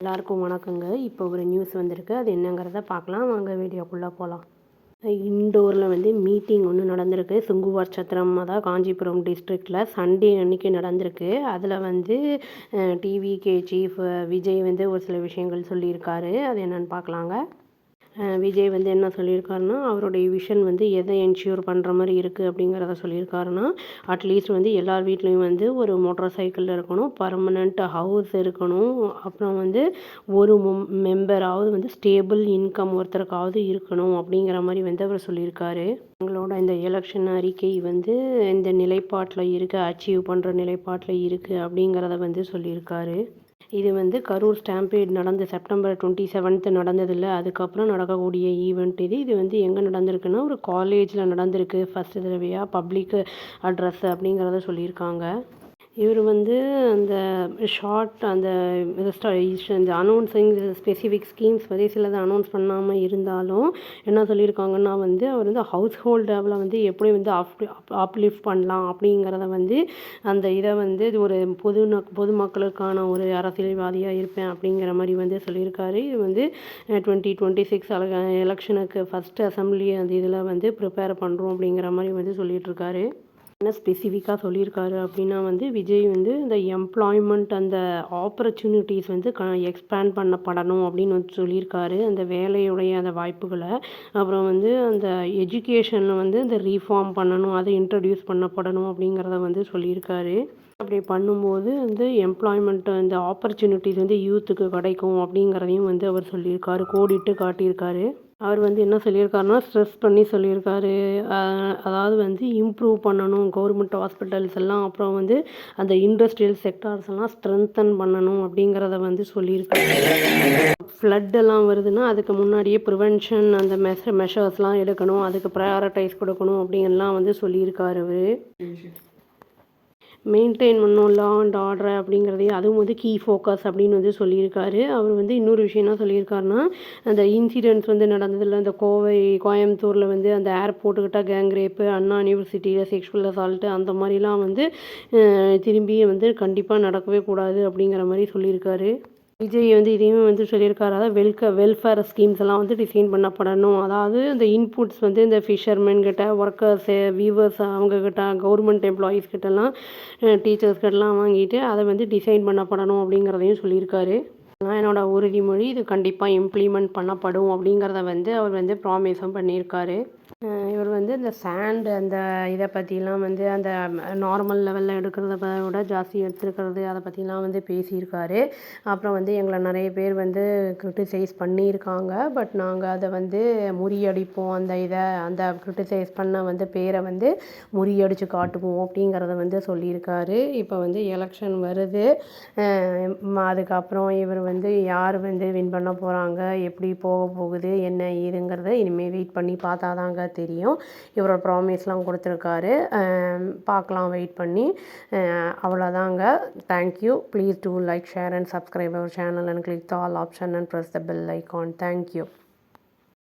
எல்லாருக்கும் வணக்கங்க. இப்போ ஒரு நியூஸ் வந்திருக்கு. அது என்னங்கிறத பார்க்கலாம். வாங்க வீடியோக்குள்ளே போகலாம். இண்டோரில் மீட்டிங் ஒன்று நடந்திருக்கு. சுங்குவார் சத்திரம், அதாவது காஞ்சிபுரம் டிஸ்ட்ரிக்டில் சண்டே அன்னைக்கு நடந்திருக்கு. அதில் டிவிகே சீஃப் விஜய் ஒரு சில விஷயங்கள் சொல்லியிருக்காரு. அது என்னென்னு பார்க்கலாங்க. விஜய் என்ன சொல்லியிருக்காருன்னா, அவருடைய விஷன் எதை என்ஷூர் பண்ணுற மாதிரி இருக்குது அப்படிங்கிறத சொல்லியிருக்காருன்னா, அட்லீஸ்ட் எல்லார் வீட்லேயும் ஒரு மோட்டார் சைக்கிள் இருக்கணும், பர்மனெண்ட் ஹவுஸ் இருக்கணும், அப்புறம் ஒரு மெம்பராவது ஸ்டேபிள் இன்கம் ஒருத்தருக்காவது இருக்கணும் அப்படிங்கிற மாதிரி அவர் சொல்லியிருக்காரு. எங்களோட இந்த எலெக்ஷன் அறிக்கை இந்த நிலைப்பாட்டில் இருக்குது, அச்சீவ் பண்ணுற நிலைப்பாட்டில் இருக்குது அப்படிங்கிறத சொல்லியிருக்காரு. இது கரூர் ஸ்டாம்பேட் நடந்த செப்டம்பர் 27 நடந்ததில்ல, அதுக்கப்புறம் நடக்கக்கூடிய ஈவெண்ட் இது. இது எங்கே நடந்திருக்குன்னா, ஒரு காலேஜில் நடந்திருக்கு. ஃபஸ்ட்டு தடவையாக பப்ளிக் அட்ரஸ் அப்படிங்கிறத சொல்லியிருக்காங்க. இவர் அந்த ஷார்ட் அந்த இந்த அனௌன்ஸிங் ஸ்பெசிஃபிக் ஸ்கீம்ஸ் பற்றி சிலதை அனௌன்ஸ் பண்ணாமல் இருந்தாலும் என்ன சொல்லியிருக்காங்கன்னா, அவர் ஹவுஸ் ஹோல்டில் எப்படி அப்லிஃப்ட் பண்ணலாம் அப்படிங்கிறத அந்த இதை இது ஒரு பொதுமக்களுக்கான ஒரு அரசியல்வாதியாக இருப்பேன் அப்படிங்கிற மாதிரி சொல்லியிருக்காரு. இது 2026 எலெக்ஷனுக்கு ஃபஸ்ட்டு அசம்பிளி அந்த இதில் ப்ரிப்பேர் பண்ணுறோம் அப்படிங்கிற மாதிரி சொல்லிகிட்ருக்காரு. என்ன ஸ்பெசிஃபிக்காக சொல்லியிருக்காரு அப்படின்னா, விஜய் இந்த எம்ப்ளாய்மெண்ட் அந்த ஆப்பர்ச்சுனிட்டிஸ் எக்ஸ்பேண்ட் பண்ணப்படணும் அப்படின்னு சொல்லியிருக்காரு. அந்த வேலையுடைய அந்த வாய்ப்புகளை, அப்புறம் அந்த எஜுகேஷனில் இந்த ரீஃபார்ம் பண்ணணும், அதை இன்ட்ரடியூஸ் பண்ணப்படணும் அப்படிங்கிறத சொல்லியிருக்காரு. அப்படி பண்ணும்போது எம்ப்ளாய்மெண்ட் இந்த ஆப்பர்ச்சுனிட்டிஸ் யூத்துக்கு கிடைக்கும் அப்படிங்கிறதையும் அவர் சொல்லியிருக்காரு, கோடிட்டு காட்டியிருக்காரு. அவர் என்ன சொல்லியிருக்காருன்னா, ஸ்ட்ரெஸ் பண்ணி சொல்லியிருக்காரு. அதாவது இம்ப்ரூவ் பண்ணணும் கவர்மெண்ட் ஹாஸ்பிட்டல்ஸ் எல்லாம், அப்புறம் அந்த இண்டஸ்ட்ரியல் செக்டார்ஸ் எல்லாம் ஸ்ட்ரென்தன் பண்ணணும் அப்படிங்கிறத சொல்லியிருக்காரு. ஃப்ளட்டெல்லாம் வருதுன்னா அதுக்கு முன்னாடியே ப்ரிவென்ஷன் அந்த மெஷர்ஸ்லாம் எடுக்கணும், அதுக்கு ப்ரையாரிட்டைஸ் கொடுக்கணும் அப்படின்லாம் சொல்லியிருக்காரு அவர். மெயின்டைன் பண்ணணும் லா அண்ட் ஆர்டர் அப்படிங்கிறதையும், அதுவும் கீ ஃபோக்கஸ் அப்படின்னு சொல்லியிருக்காரு. அவர் இன்னொரு விஷயம் என்ன சொல்லியிருக்காருன்னா, அந்த இன்சிடென்ட்ஸ் நடந்ததில்ல, அந்த கோயம்புத்தூரில் அந்த ஏர்போர்ட்டுக்கிட்ட கேங் ரேப்பு, அண்ணா யூனிவர்சிட்டியில் செக்ஷுவல் அசால்ட்டு, அந்த மாதிரிலாம் திரும்பி கண்டிப்பாக நடக்கவே கூடாது அப்படிங்கிற மாதிரி சொல்லியிருக்காரு. விஜய் இதையும் சொல்லியிருக்காரு. அதாவது வெல்ஃபேர் ஸ்கீம்ஸ் எல்லாம் டிசைன் பண்ணப்படணும். அதாவது இந்த இன்புட்ஸ் இந்த ஃபிஷர்மேன் கிட்ட, ஒர்க்கர்ஸு, வீவர்ஸ் அவங்கக்கிட்ட, கவர்மெண்ட் எம்ப்ளாயீஸ் கிட்டலாம், டீச்சர்ஸ் கிட்டலாம் வாங்கிட்டு அதை டிசைன் பண்ணப்படணும் அப்படிங்கிறதையும் சொல்லியிருக்காரு. என்னோட உறுதிமொழி, இது கண்டிப்பாக இம்ப்ளிமெண்ட் பண்ணப்படும் அப்படிங்கிறத அவர் ப்ராமிஸும் பண்ணியிருக்காரு. இவர் இந்த சாண்ட் அந்த இதை பற்றிலாம் அந்த நார்மல் லெவலில் எடுக்கிறத விட ஜாஸ்தி எடுத்துருக்கிறது, அதை பற்றிலாம் பேசியிருக்காரு. அப்புறம் எங்களை நிறைய பேர் கிரிட்டிசைஸ் பண்ணியிருக்காங்க. பட் நாங்கள் அதை முறியடிப்போம், அந்த கிரிட்டிசைஸ் பண்ண பேரை முறியடித்து காட்டுவோம் அப்படிங்கிறத சொல்லியிருக்காரு. இப்போ எலெக்ஷன் வருது. அதுக்கப்புறம் இவர் யார் வின் பண்ண போகிறாங்க, எப்படி போக போகுது, என்ன ஏதுங்கிறத இனிமேல் வெயிட் பண்ணி பார்த்தாதாங்க தெரியும். இவரோட ப்ராமிஸ்லாம் கொடுத்துருக்காரு. பார்க்கலாம் வெயிட் பண்ணி. அவ்வளோதாங்க. Thank you. Please do like, share and subscribe our channel and click the all option and press the bell icon. Thank you.